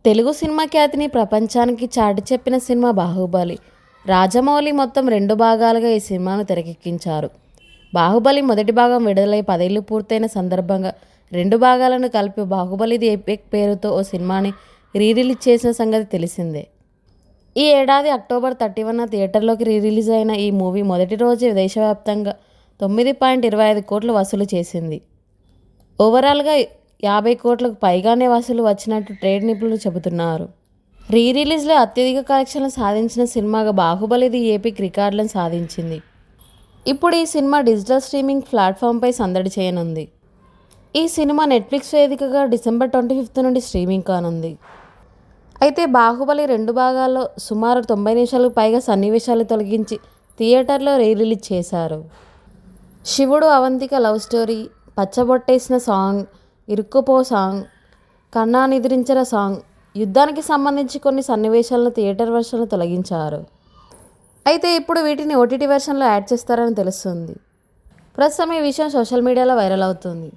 Telugu cinema ఖ్యాతిని ప్రపంచానికి చాటి చెప్పిన సినిమా బాహుబలి. రాజమౌళి మొత్తం 2 భాగాలుగా ఈ సినిమాను తెరకెక్కించారు. బాహుబలి మొదటి భాగం విడుదలై 10 ఏళ్లు పూర్తయిన సందర్భంగా 2 భాగాలను కలిపి బాహుబలి ది ఎపిక్ పేరుతో ఓ సినిమాని రిలీజ్ చేసిన సంగతి తెలిసిందే. ఈ ఏడాది అక్టోబర్ 31న థియేటర్లోకి రిలీజ్ అయిన ఈ మూవీ మొదటి రోజే దేశవ్యాప్తంగా 9.25 కోట్లు వసూలు చేసింది. ఓవరాల్గా 50 కోట్లకు పైగానే వసూలు వచ్చినట్టు ట్రేడ్ నిపుణులు చెబుతున్నారు. రిలీజ్లో అత్యధిక కలెక్షన్లు సాధించిన సినిమాగా బాహుబలి ది ఎపిక్ రికార్డులను సాధించింది. ఇప్పుడు ఈ సినిమా డిజిటల్ స్ట్రీమింగ్ ప్లాట్ఫామ్పై సందడి చేయనుంది. ఈ సినిమా నెట్ఫ్లిక్స్ వేదికగా డిసెంబర్ 25 నుండి స్ట్రీమింగ్ కానుంది. అయితే బాహుబలి 2 భాగాల్లో సుమారు 90 నిమిషాలకు పైగా సన్నివేశాలు తొలగించి థియేటర్లో రిలీజ్ చేశారు. శివుడు అవంతిక లవ్ స్టోరీ, పచ్చబొట్టేసిన సాంగ్, ఇరుక్కుపో సాంగ్, కన్నా నిద్రించరా సాంగ్, యుద్ధానికి సంబంధించి కొన్ని సన్నివేశాలను థియేటర్ వెర్షన్లో తొలగించారు. అయితే ఇప్పుడు వీటిని ఓటీటీ వెర్షన్లో యాడ్ చేస్తారని తెలుస్తుంది. ప్రస్తుతం ఈ విషయం సోషల్ మీడియాలో వైరల్ అవుతుంది.